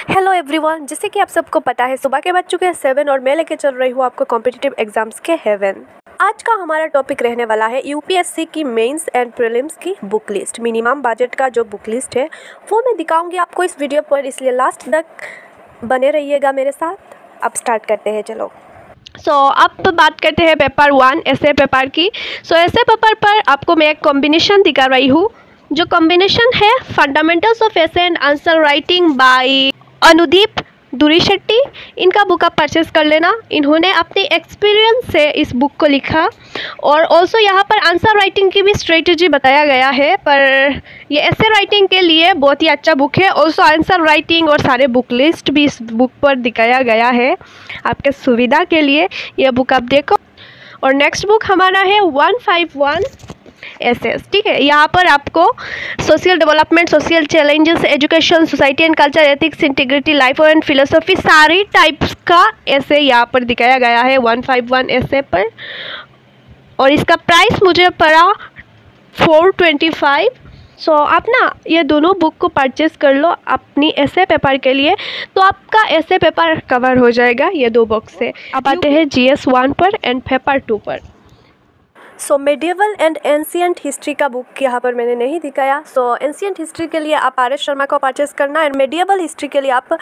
Hello everyone, जैसे कि आप सबको पता है सुबह के बज चुके हैं 7 और मैं लेके चल रही हूँ आपको कॉम्पिटिटिव एग्जाम्स के हेवन। आज का हमारा टॉपिक रहने वाला है यूपीएससी की मेंस एंड प्रीलिम्स की बुक लिस्ट। मिनिमम बजट का जो बुक लिस्ट है वो मैं दिखाऊंगी आपको इस वीडियो पर, इसलिए लास्ट तक बने रहिएगा मेरे साथ। अब स्टार्ट करते हैं, चलो। अब बात करते हैं पेपर 1 ऐसे पेपर की। ऐसे पेपर पर आपको मैं एक कॉम्बिनेशन दिखा रही हूँ। जो कॉम्बिनेशन है fundamentals of essay and answer writing by Anudeep Durishetty. इनका बुक आप परचेस कर लेना। इन्होंने अपने एक्सपीरियंस से इस बुक को लिखा और ऑल्सो यहाँ पर आंसर राइटिंग की भी स्ट्रेटजी बताया गया है, पर ये ऐसे राइटिंग के लिए बहुत ही अच्छा बुक है। ऑल्सो आंसर राइटिंग और सारे बुक लिस्ट भी इस बुक पर दिखाया गया है आपके सुविधा के लिए। यह बुक आप देखो। और नेक्स्ट बुक हमारा है 151 एसेस, ठीक है। यहाँ पर आपको social development, social challenges, education, society and culture, ethics, integrity, life and philosophy, सारी टाइप्स का ऐसे यहाँ पर दिखाया गया है 151 ऐसे पर। और इसका प्राइस मुझे पड़ा 425। आप ना ये दोनों बुक को परचेस कर लो अपनी ऐसे पेपर के लिए, तो आपका ऐसे पेपर कवर हो जाएगा ये दो बुक से। अब आते हैं GS 1 पर एंड पेपर 2 पर। मेडिएवल एंड एंशिएंट हिस्ट्री का बुक यहाँ पर मैंने नहीं दिखाया। एंशिएंट हिस्ट्री के लिए आप RS शर्मा को परचेस करना एंड मेडिएवल हिस्ट्री के लिए आप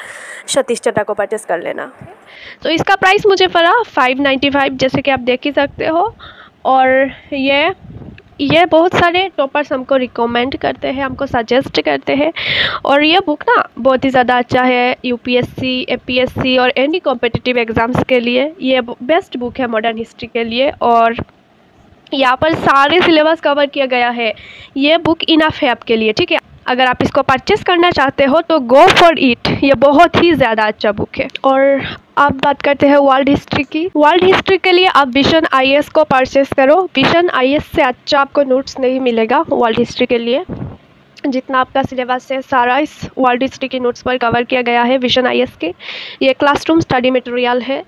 सतीश चड्ढा को परचेस कर लेना। इसका प्राइस मुझे पड़ा 595, जैसे कि आप देख ही सकते हो। और ये बहुत सारे टॉपर्स हमको रिकमेंड करते हैं, हमको सजेस्ट करते हैं। और ये बुक ना बहुत ही ज़्यादा अच्छा है UPSC, APSC और एनी कॉम्पिटिटिव एग्ज़ाम्स के लिए। ये बेस्ट बुक है मॉडर्न हिस्ट्री के लिए। और यहाँ पर सारे सिलेबस कवर किया गया है। ये बुक इनफ है आपके लिए, ठीक है। अगर आप इसको परचेस करना चाहते हो तो गो फॉर इट, ये बहुत ही ज़्यादा अच्छा बुक है। और आप बात करते हैं वर्ल्ड हिस्ट्री की। वर्ल्ड हिस्ट्री के लिए आप विजन IAS को परचेस करो। विजन IAS से अच्छा आपको नोट्स नहीं मिलेगा वर्ल्ड हिस्ट्री के लिए। जितना आपका सिलेबस है सारा इस वर्ल्ड हिस्ट्री के नोट्स पर कवर किया गया है विजन IAS के। ये क्लासरूम स्टडी मटेरियल है।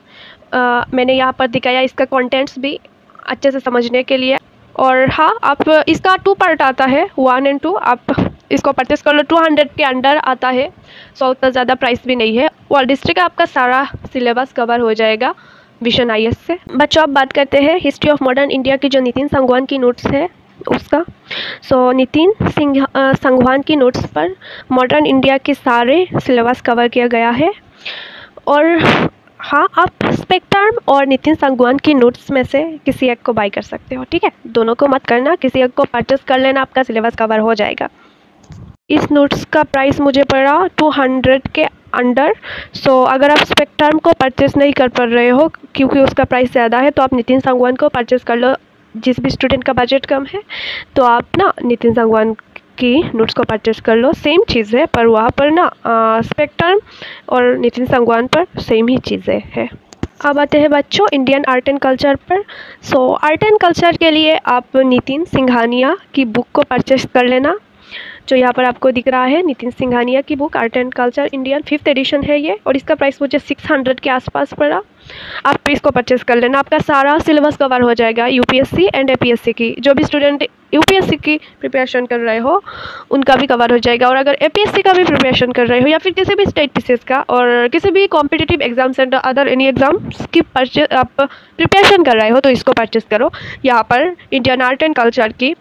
मैंने यहाँ पर दिखाया इसका कंटेंट्स भी अच्छे से समझने के लिए। और हाँ, आप इसका 2 पार्ट आता है, 1 और 2। आप इसको परचेस कर लो, 200 के अंडर आता है। उतना ज़्यादा प्राइस भी नहीं है। वर्ल्ड हिस्ट्री का आपका सारा सिलेबस कवर हो जाएगा विजन IAS से। बच्चों, अब बात करते हैं हिस्ट्री ऑफ मॉडर्न इंडिया की जो नितिन संगवान की नोट्स है उसका। नितिन संगवान की नोट्स पर मॉडर्न इंडिया के सारे सिलेबस कवर किया गया है। और हाँ, आप स्पेक्ट्रम और नितिन संगवान की नोट्स में से किसी एक को बाय कर सकते हो, ठीक है। दोनों को मत करना, किसी एक को परचेस कर लेना, आपका सिलेबस कवर हो जाएगा। इस नोट्स का प्राइस मुझे पड़ा 200 के अंडर। अगर आप स्पेक्ट्रम को परचेस नहीं कर पा रहे हो क्योंकि उसका प्राइस ज़्यादा है, तो आप नितिन संगवान को परचेस कर लो। जिस भी स्टूडेंट का बजट कम है तो आप ना नितिन संगवान की नोट्स को परचेस कर लो। सेम चीज़ है, पर वहाँ पर ना स्पेक्ट्रम और नितिन संगवान पर सेम ही चीज़ें हैं। अब आते हैं बच्चों इंडियन आर्ट एंड कल्चर पर। आर्ट एंड कल्चर के लिए आप नितिन सिंघानिया की बुक को परचेस कर लेना। जो यहाँ पर आपको दिख रहा है नितिन सिंघानिया की book art and culture Indian 5th edition है ये। और इसका प्राइस मुझे 600 के आसपास पड़ा। आप इसको परचेस कर लेना, आपका सारा सिलेबस कवर हो जाएगा UPSC एंड APSC की। जो भी स्टूडेंट UPSC की प्रिपरेशन कर रहे हो उनका भी कवर हो जाएगा। और अगर APSC का भी प्रिपरेशन कर रहे हो या फिर किसी भी स्टेट PCS का और किसी भी competitive exam centre other any exams की आप प्रिपरेशन कर रहे हो तो इसको परचेस करो। यहाँ पर इंडियन आर्ट एंड कल्चर की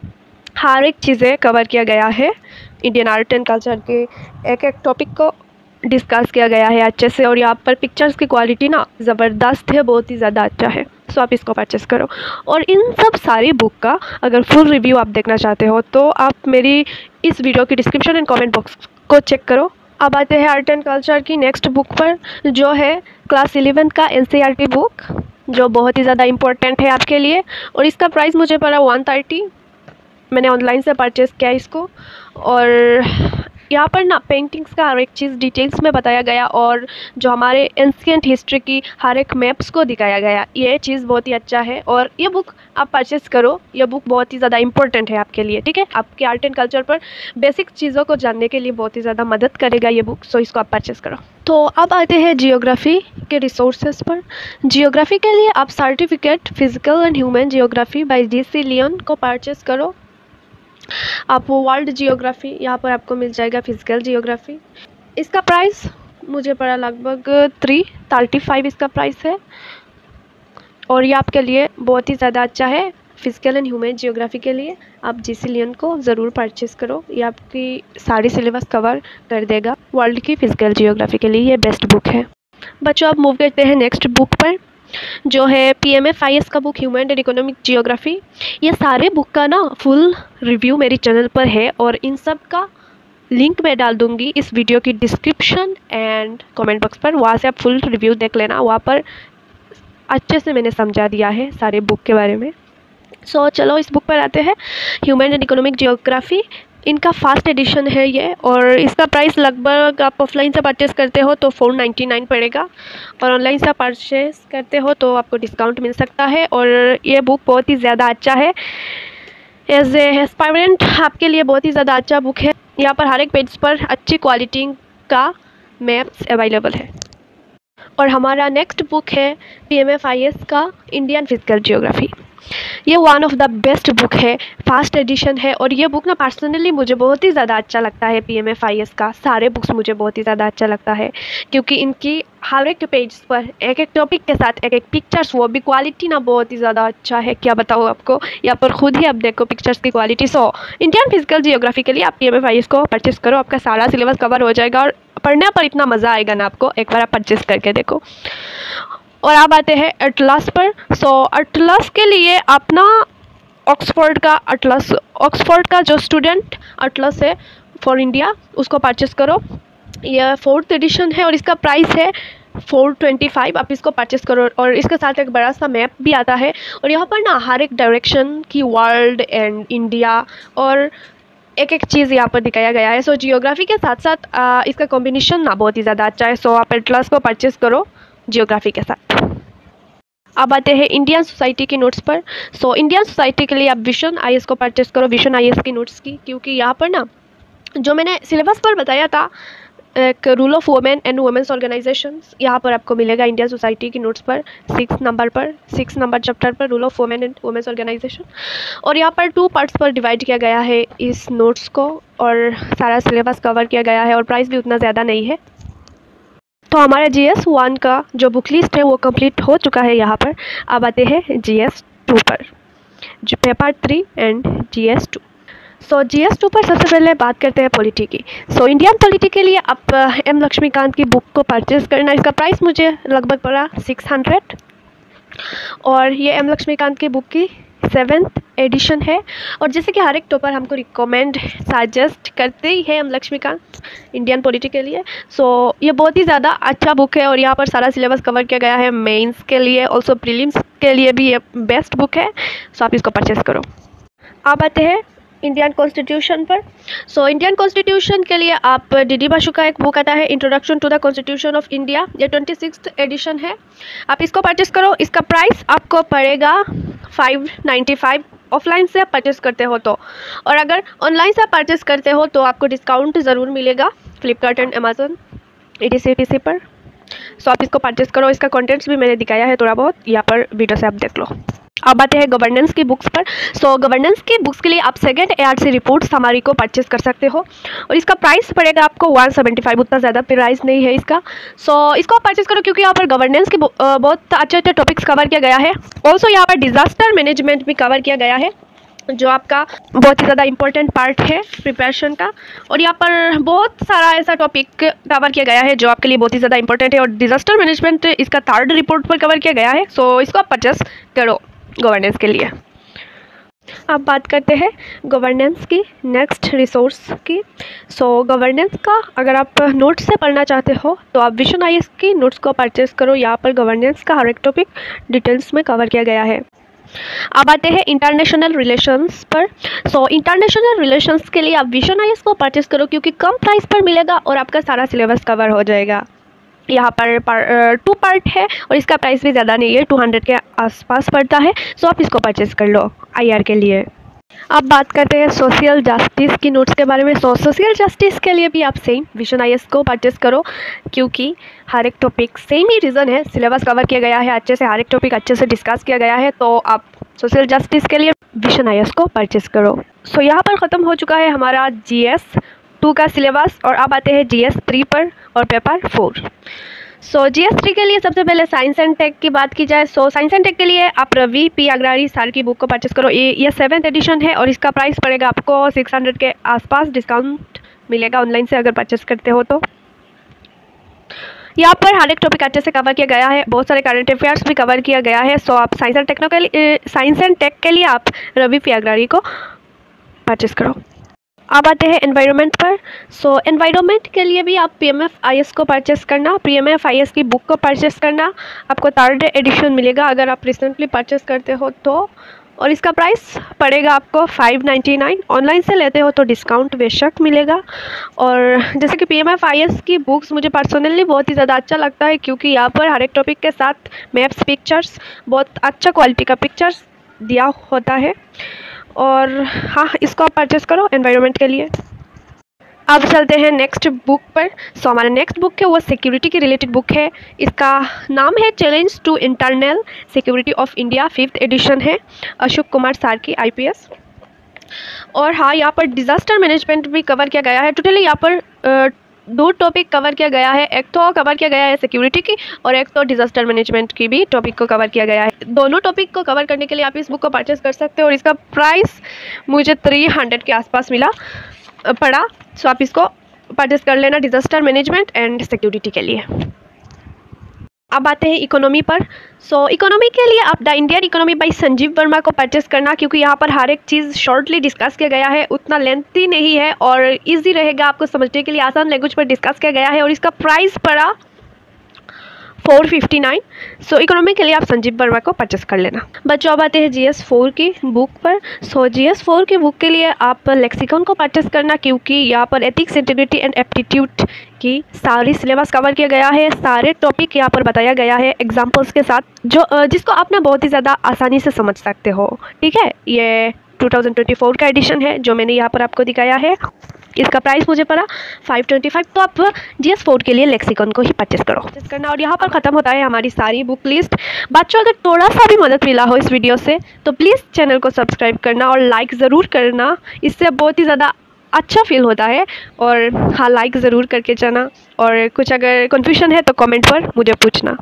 हर एक चीज़ें कवर किया गया है। इंडियन आर्ट एंड कल्चर के एक एक टॉपिक को डिस्कस किया गया है अच्छे से। और यहाँ पर पिक्चर्स की क्वालिटी ना ज़बरदस्त है, बहुत ही ज़्यादा अच्छा है। आप इसको परचेस करो। और इन सब सारी बुक का अगर फुल रिव्यू आप देखना चाहते हो तो आप मेरी इस वीडियो की डिस्क्रिप्शन एंड कमेंट बॉक्स को चेक करो। अब आते हैं आर्ट एंड कल्चर की नेक्स्ट बुक पर, जो है क्लास 11 का NCERT बुक, जो बहुत ही ज़्यादा इम्पोर्टेंट है आपके लिए। और इसका प्राइस मुझे पड़ा 130। मैंने ऑनलाइन से परचेस किया इसको। और यहाँ पर ना पेंटिंग्स का हर एक चीज़ डिटेल्स में बताया गया और जो हमारे एंशिएंट हिस्ट्री की हर एक मैप्स को दिखाया गया। ये चीज़ बहुत ही अच्छा है और ये बुक आप परचेस करो। ये बुक बहुत ही ज़्यादा इंपॉर्टेंट है आपके लिए, ठीक है। आपके आर्ट एंड कल्चर पर बेसिक चीज़ों को जानने के लिए बहुत ही ज़्यादा मदद करेगा ये बुक। इसको आप परचेस करो। तो अब आते हैं जियोग्राफी के रिसोर्सेज पर। जियोग्राफी के लिए आप certificate physical and human geography by DC Leong को परचेस करो। आप वर्ल्ड जियोग्राफी यहाँ पर आपको मिल जाएगा, फिजिकल जियोग्राफी। इसका प्राइस मुझे पड़ा लगभग 335 इसका प्राइस है। और ये आपके लिए बहुत ही ज़्यादा अच्छा है फिजिकल एंड ह्यूमन जियोग्राफी के लिए। आप जीसी लियन को ज़रूर परचेस करो, ये आपकी सारी सिलेबस कवर कर देगा। वर्ल्ड की फिजिकल जियोग्राफी के लिए ये बेस्ट बुक है। बच्चों अब मूव करते हैं नेक्स्ट बुक पर, जो है PMFIS का book human and economic geography. ये सारे बुक का ना फुल रिव्यू मेरे चैनल पर है और इन सब का लिंक मैं डाल दूंगी इस वीडियो की डिस्क्रिप्शन एंड कमेंट बॉक्स पर, वहाँ से आप फुल रिव्यू देख लेना। वहाँ पर अच्छे से मैंने समझा दिया है सारे बुक के बारे में। सो चलो इस बुक पर आते हैं। ह्यूमन एंड इकोनॉमिक जियोग्राफी इनका फर्स्ट एडिशन है ये, और इसका प्राइस लगभग आप ऑफलाइन से परचेस करते हो तो 499 पड़ेगा, और ऑनलाइन से परचेस करते हो तो आपको डिस्काउंट मिल सकता है। और ये बुक बहुत ही ज़्यादा अच्छा है, एज ए एस्पायरेंट आपके लिए बहुत ही ज़्यादा अच्छा बुक है। यहाँ पर हर एक पेज पर अच्छी क्वालिटी का मैप्स अवेलेबल है। और हमारा नेक्स्ट बुक है PMFIS का इंडियन फिजिकल जियोग्राफी। ये one of the best book है, फर्स्ट एडिशन है, और ये बुक ना पर्सनली मुझे बहुत ही ज़्यादा अच्छा लगता है। PMFIS का सारे बुक्स मुझे बहुत ही ज़्यादा अच्छा लगता है, क्योंकि इनकी हर एक पेज पर एक एक टॉपिक के साथ एक एक पिक्चर्स, वो भी क्वालिटी ना बहुत ही ज़्यादा अच्छा है। क्या बताऊँ आपको, यहाँ पर खुद ही आप देखो पिक्चर्स की quality. So Indian physical geography के लिए आप PMFIS को परचेस करो, आपका सारा सिलेबस कवर हो जाएगा और पढ़ने पर इतना मज़ा आएगा ना आपको, एक बार आप परचेस करके देखो। और आप आते हैं अटलस पर। सो अटलस के लिए अपना ऑक्सफोर्ड का जो स्टूडेंट अटलस है फॉर इंडिया, उसको परचेस करो। यह 4th एडिशन है और इसका प्राइस है 425। आप इसको परचेस करो, और इसके साथ एक बड़ा सा मैप भी आता है। और यहाँ पर ना हर एक डायरेक्शन की वर्ल्ड एंड इंडिया और एक एक चीज़ यहाँ पर दिखाया गया है। सो जियोग्राफी के साथ साथ इसका कॉम्बिनेशन ना बहुत ही ज़्यादा अच्छा है। सो आप एटलस को परचेस करो जियोग्राफी के साथ। अब आते हैं इंडियन सोसाइटी की नोट्स पर। सो इंडियन सोसाइटी के लिए आप विजन IAS को परचेस करो, विजन IAS की नोट्स की, क्योंकि यहाँ पर ना जो मैंने सिलेबस पर बताया था, एक rule of women and women's organisations, यहाँ पर आपको मिलेगा इंडियन सोसाइटी की नोट्स पर 6 नंबर चैप्टर पर rule of women and women's organisation. और यहाँ पर 2 पार्ट्स पर डिवाइड किया गया है इस नोट्स को, और सारा सिलेबस कवर किया गया है, और प्राइस भी उतना ज़्यादा नहीं है। तो हमारा GS 1 का जो बुक लिस्ट है वो कंप्लीट हो चुका है यहाँ पर। अब आते हैं GS 2 पर, जो paper 3 and GS 2। So GS 2 पर सबसे पहले बात करते हैं पॉलिटी की। सो इंडियन पॉलिटी के लिए आप M लक्ष्मीकांत की बुक को परचेस करना। इसका प्राइस मुझे लगभग पड़ा 600, और ये M लक्ष्मीकांत की बुक की 7th एडिशन है। और जैसे कि हर एक टॉपर हमको रिकमेंड सजेस्ट करते ही है M लक्ष्मीकांत इंडियन पॉलिटी के लिए। सो ये बहुत ही ज़्यादा अच्छा बुक है, और यहाँ पर सारा सिलेबस कवर किया गया है मेंस के लिए, ऑल्सो प्रीलिम्स के लिए भी ये बेस्ट बुक है। सो आप इसको परचेस करो। अब आते हैं इंडियन कॉन्स्टिट्यूशन पर। सो इंडियन कॉन्स्टिट्यूशन के लिए आप DD बासु का एक बुक आता है, introduction to the constitution of India. ये 26th एडिशन है, आप इसको परचेस करो। इसका प्राइस आपको पड़ेगा 595 ऑफलाइन से आप परचेस करते हो तो, और अगर ऑनलाइन से आप परचेस करते हो तो आपको डिस्काउंट ज़रूर मिलेगा फ्लिपकार्ट एंड अमेजोन etc पर। सो आप इसको परचेस करो। इसका कंटेंट्स भी मैंने दिखाया है थोड़ा बहुत, यहाँ पर वीडियो से आप देख लो। अब आते हैं गवर्नेंस की बुक्स पर। सो गवर्नेंस की बुक्स के लिए आप 2nd ARC रिपोर्ट्स हमारी को परचेस कर सकते हो, और इसका प्राइस पड़ेगा आपको 175, उतना ज़्यादा प्राइस नहीं है इसका। सो इसको आप परचेस करो, क्योंकि यहाँ पर गवर्नेंस के बहुत अच्छे अच्छे टॉपिक्स कवर किया गया है। ऑल्सो यहाँ पर डिज़ास्टर मैनेजमेंट भी कवर किया गया है, जो आपका बहुत ही ज़्यादा इंपॉर्टेंट पार्ट है प्रिपरेशन का। और यहाँ पर बहुत सारा ऐसा टॉपिक कवर किया गया है जो आपके लिए बहुत ही ज़्यादा इंपॉर्टेंट है, और डिज़ास्टर मैनेजमेंट इसका 3rd रिपोर्ट पर कवर किया गया है। सो इसको आप परचेस करो गवर्नेंस के लिए। अब बात करते हैं गवर्नेंस की नेक्स्ट रिसोर्स की। सो गवर्नेंस का अगर आप नोट्स से पढ़ना चाहते हो तो आप विजन IAS की नोट्स को परचेस करो। यहाँ पर गवर्नेंस का हर एक टॉपिक डिटेल्स में कवर किया गया है। अब आते हैं इंटरनेशनल रिलेशंस पर। सो इंटरनेशनल रिलेशंस के लिए आप विजन IAS को परचेस करो, क्योंकि कम प्राइस पर मिलेगा और आपका सारा सिलेबस कवर हो जाएगा। यहाँ पर 2 पार्ट है, और इसका प्राइस भी ज़्यादा नहीं है, 200 के आसपास पड़ता है। सो आप इसको परचेस कर लो IR के लिए। अब बात करते हैं सोशल जस्टिस की नोट्स के बारे में। सोशल जस्टिस के लिए भी आप सेम विजन IAS को परचेस करो, क्योंकि हर एक टॉपिक सेम ही रीज़न है, सिलेबस कवर किया गया है अच्छे से, हर एक टॉपिक अच्छे से डिस्कस किया गया है। तो आप सोशल जस्टिस के लिए विजन IAS को परचेस करो। सो यहाँ पर ख़त्म हो चुका है हमारा GS 2 का सिलेबस। और अब आते हैं GS 3 पर और पेपर 4। सो GS 3 के लिए सबसे पहले साइंस एंड टेक की बात की जाए। सो साइंस एंड टेक के लिए आप रवि पी अग्रवाल सर की बुक को परचेस करो। ये 7th एडिशन है और इसका प्राइस पड़ेगा आपको 600 के आसपास। डिस्काउंट मिलेगा ऑनलाइन से अगर परचेस करते हो तो। यहाँ पर हर एक टॉपिक अच्छे से कवर किया गया है, बहुत सारे करंट अफेयर्स भी कवर किया गया है। सो आप साइंस एंड टेक के लिए आप रवि पी अग्रवाल को परचेस करो। अब आते हैं एनवायरनमेंट पर। सो एनवायरनमेंट के लिए भी आप PMFIS को परचेस करना, PMFIS की बुक को परचेस करना। आपको 3rd एडिशन मिलेगा अगर आप रिसेंटली परचेस करते हो तो। और इसका प्राइस पड़ेगा आपको 599। ऑनलाइन से लेते हो तो डिस्काउंट बेशक मिलेगा। और जैसे कि PMFIS की बुक्स मुझे पर्सनली बहुत ही ज़्यादा अच्छा लगता है, क्योंकि यहाँ पर हर एक टॉपिक के साथ मैप्स, पिक्चर्स, बहुत अच्छा क्वालिटी का पिक्चर्स दिया होता है। और हाँ, इसको आप परचेस करो एनवायरनमेंट के लिए। अब चलते हैं नेक्स्ट बुक पर। सो हमारा नेक्स्ट बुक है वो सिक्योरिटी की रिलेटेड बुक है। इसका नाम है challenge to internal security of India, 5th edition है, अशोक कुमार सर की IPS। और हाँ, यहाँ पर डिज़ास्टर मैनेजमेंट भी कवर किया गया है। टोटली यहाँ पर 2 टॉपिक कवर किया गया है। एक तो कवर किया गया है सिक्योरिटी की और एक तो डिज़ास्टर मैनेजमेंट की भी टॉपिक को कवर किया गया है। दोनों टॉपिक को कवर करने के लिए आप इस बुक को परचेस कर सकते हो और इसका प्राइस मुझे 300 के आसपास पड़ा। सो आप इसको परचेस कर लेना डिज़ास्टर मैनेजमेंट एंड सिक्योरिटी के लिए। अब आते हैं इकोनॉमी पर। सो इकोनॉमी के लिए आप the Indian economy bye Sanjeev Verma को परचेस करना, क्योंकि यहाँ पर हर एक चीज़ शॉर्टली डिस्कस किया गया है, उतना लेंथी नहीं है और इजी रहेगा आपको समझने के लिए, आसान लैंग्वेज पर डिस्कस किया गया है। और इसका प्राइस पड़ा 459। सो इकोनॉमी के लिए आप संजीव वर्मा को परचेस कर लेना। बच्चों अब आते हैं GS 4 की बुक पर। सो GS 4 की बुक के लिए आप लेक्सिकॉन को परचेस करना, क्योंकि यहाँ पर एथिक्स, इंटीग्रिटी एंड एप्टीट्यूड की सारी सिलेबस कवर किया गया है। सारे टॉपिक यहाँ पर बताया गया है एग्जाम्पल्स के साथ, जो जिसको आप ना बहुत ही ज़्यादा आसानी से समझ सकते हो। ठीक है, ये 2024 का एडिशन है जो मैंने यहाँ पर आपको दिखाया है। इसका प्राइस मुझे पड़ा 525। तो आप GS 4 के लिए लेक्सिकॉन को ही परचेस करना। और यहाँ पर ख़त्म होता है हमारी सारी बुक लिस्ट। बच्चों अगर थोड़ा सा भी मदद मिला हो इस वीडियो से तो प्लीज़ चैनल को सब्सक्राइब करना और लाइक ज़रूर करना, इससे बहुत ही ज़्यादा अच्छा फील होता है। और हाँ, लाइक ज़रूर करके जाना। और कुछ अगर कन्फ्यूजन है तो कमेंट पर मुझे पूछना।